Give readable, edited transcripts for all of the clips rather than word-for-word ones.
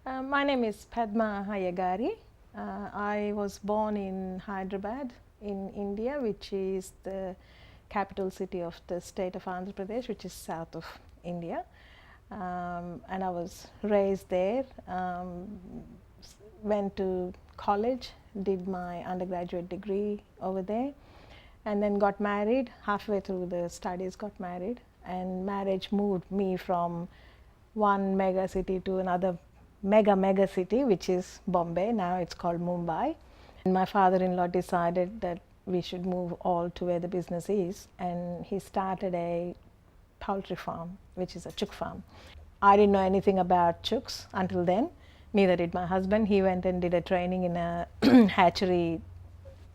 My name is Padma Ayyagari. I was born in Hyderabad in India, which is the capital city of the state of Andhra Pradesh, which is south of India. And I was raised there, went to college, did my undergraduate degree over there, and then got married. Halfway through the studies, got married, and marriage moved me from one mega city to another mega city, which is Bombay. Now it's called Mumbai. And my father-in-law decided that we should move all to where the business is, and he started a poultry farm, which is a chook farm. I didn't know anything about chooks until then. Neither did my husband. He went and did a training in a hatchery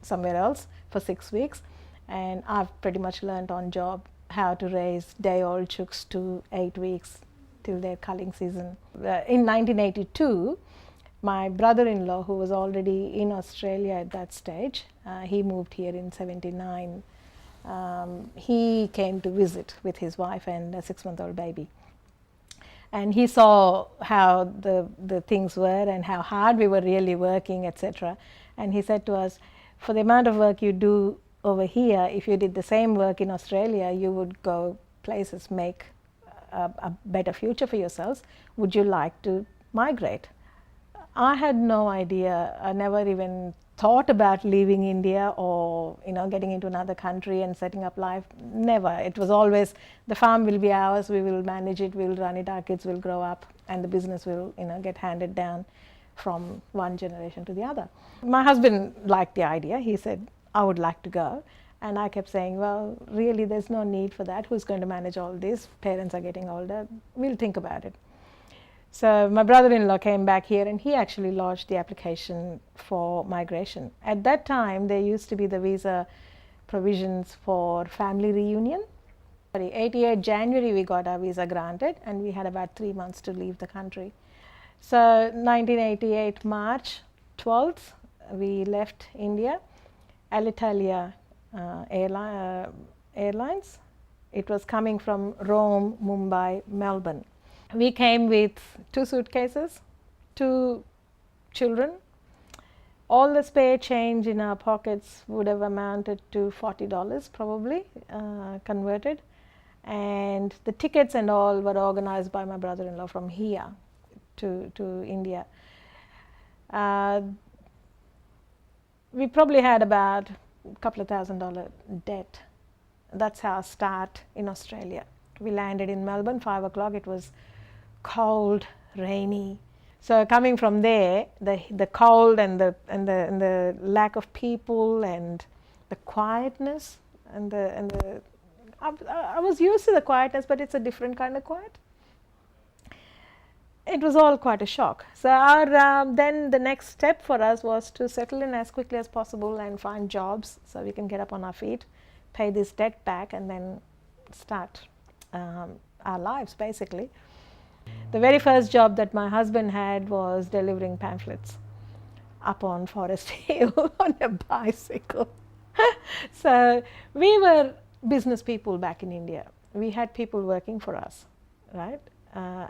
somewhere else for 6 weeks, and I've pretty much learned on job how to raise day-old chooks to 8 weeks till their culling season. In 1982, my brother-in-law, who was already in Australia at that stage, he moved here in 79. He came to visit with his wife and a 6-month-old baby. And he saw how the things were and how hard we were really working, etc. And he said to us, for the amount of work you do over here, if you did the same work in Australia, you would go places, make a better future for yourselves. Would you like to migrate? I had no idea. I never even thought about leaving India or getting into another country and setting up life. Never. It was always the farm will be ours. We will manage it. We will run it. Our kids will grow up, and the business will get handed down from one generation to the other. My husband liked the idea. He said, I would like to go. And I kept saying, well, really, there's no need for that. Who's going to manage all this? Parents are getting older. We'll think about it. So my brother-in-law came back here, and he actually lodged the application for migration. At that time, there used to be the visa provisions for family reunion. 88 January, we got our visa granted, and we had about 3 months to leave the country. So 1988 March 12th, we left India. Alitalia Airlines. It was coming from Rome, Mumbai, Melbourne. We came with 2 suitcases, 2 children. All the spare change in our pockets would have amounted to $40 probably, converted. And the tickets and all were organized by my brother-in-law from here to India. We probably had about a couple of $1,000 debt. That's our start in Australia. We landed in Melbourne, 5 o'clock. It was cold, rainy. So coming from there, the cold and the lack of people and the quietness and I was used to the quietness, but it's a different kind of quiet. It was all quite a shock. So then the next step for us was to settle in as quickly as possible and find jobs so we can get up on our feet, pay this debt back, and then start our lives, basically. The very first job that my husband had was delivering pamphlets up on Forest Hill on a bicycle. So we were business people back in India. We had people working for us, right?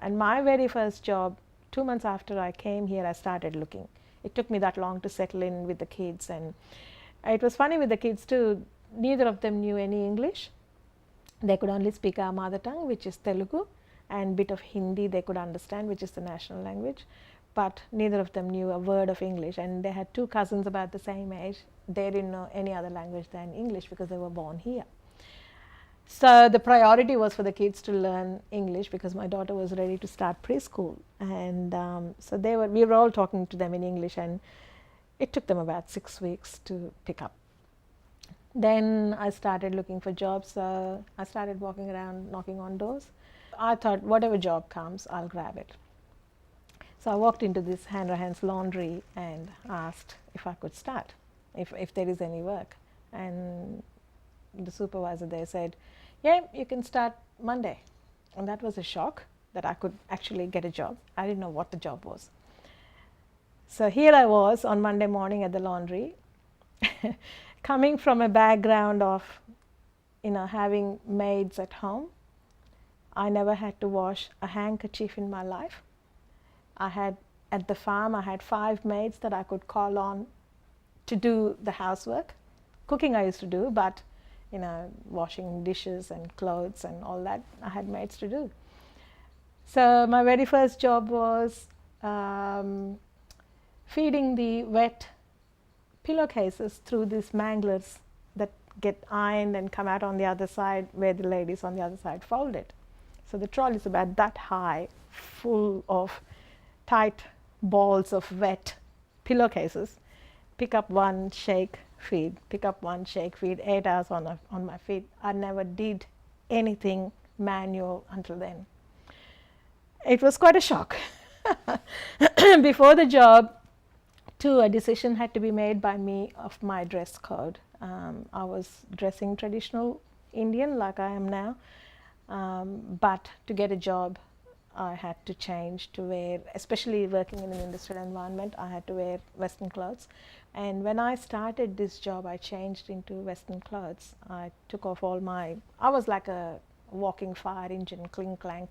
And my very first job, 2 months after I came here, I started looking. It took me that long to settle in with the kids. And it was funny with the kids too. Neither of them knew any English. They could only speak our mother tongue, which is Telugu, and a bit of Hindi they could understand, which is the national language. But neither of them knew a word of English. And they had 2 cousins about the same age. They didn't know any other language than English because they were born here. So the priority was for the kids to learn English because my daughter was ready to start preschool. And so we were all talking to them in English, and it took them about 6 weeks to pick up. Then I started looking for jobs. I started walking around knocking on doors. I thought whatever job comes, I'll grab it. So I walked into this Hanrahan's laundry and asked if I could start, if there is any work. And the supervisor there said, yeah, you can start Monday. And that was a shock that I could actually get a job. I didn't know what the job was. So here I was on Monday morning at the laundry, coming from a background of having maids at home. I never had to wash a handkerchief in my life. I had at the farm, I had 5 maids that I could call on to do the housework. Cooking I used to do, but washing dishes and clothes and all that, I had maids to do. So my very first job was feeding the wet pillowcases through these manglers that get ironed and come out on the other side where the ladies on the other side fold it. So the trolley is about that high, full of tight balls of wet pillowcases. Pick up one, shake, feed, pick up one, shake, feed, 8 hours on my feet. I never did anything manual until then. It was quite a shock. Before the job, too, a decision had to be made by me of my dress code. I was dressing traditional Indian like I am now, but to get a job, I had to change to wear, especially working in an industrial environment, I had to wear Western clothes. And when I started this job, I changed into Western clothes. I took off I was like a walking fire engine, cling clang,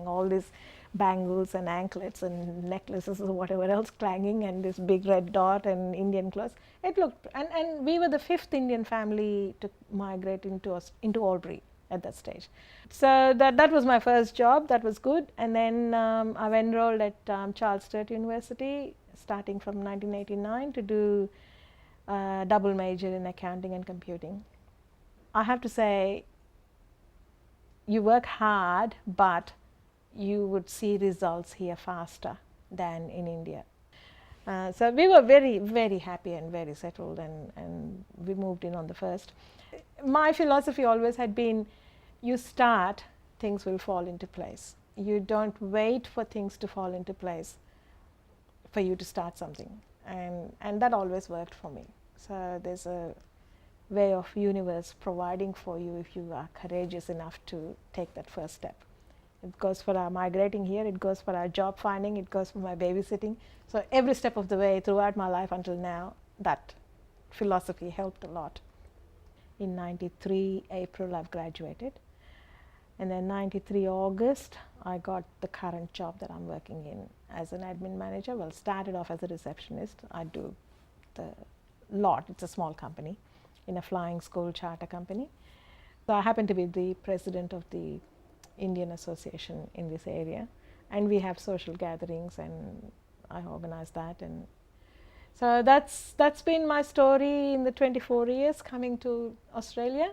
all these bangles and anklets and necklaces or whatever else clanging, and this big red dot and Indian clothes. It looked, and we were the 5th Indian family to migrate into Albury at that stage. So that was my first job. That was good. And then I enrolled at Charles Sturt University starting from 1989 to do double major in accounting and computing. I have to say, you work hard, but you would see results here faster than in India. So we were very, very happy and very settled, and we moved in on the 1st. My philosophy always had been, you start, things will fall into place. You don't wait for things to fall into place for you to start something. And that always worked for me. So there's a way of universe providing for you if you are courageous enough to take that first step. It goes for our migrating here, it goes for our job finding, it goes for my babysitting. So every step of the way throughout my life until now, that philosophy helped a lot. In 93 April, I've graduated. And then 93 August, I got the current job that I'm working in as an admin manager. Well, started off as a receptionist. I do the lot. It's a small company in a flying school charter company. So I happen to be the president of the Indian Association in this area, and we have social gatherings, and I organize that. And so that's been my story in the 24 years coming to Australia.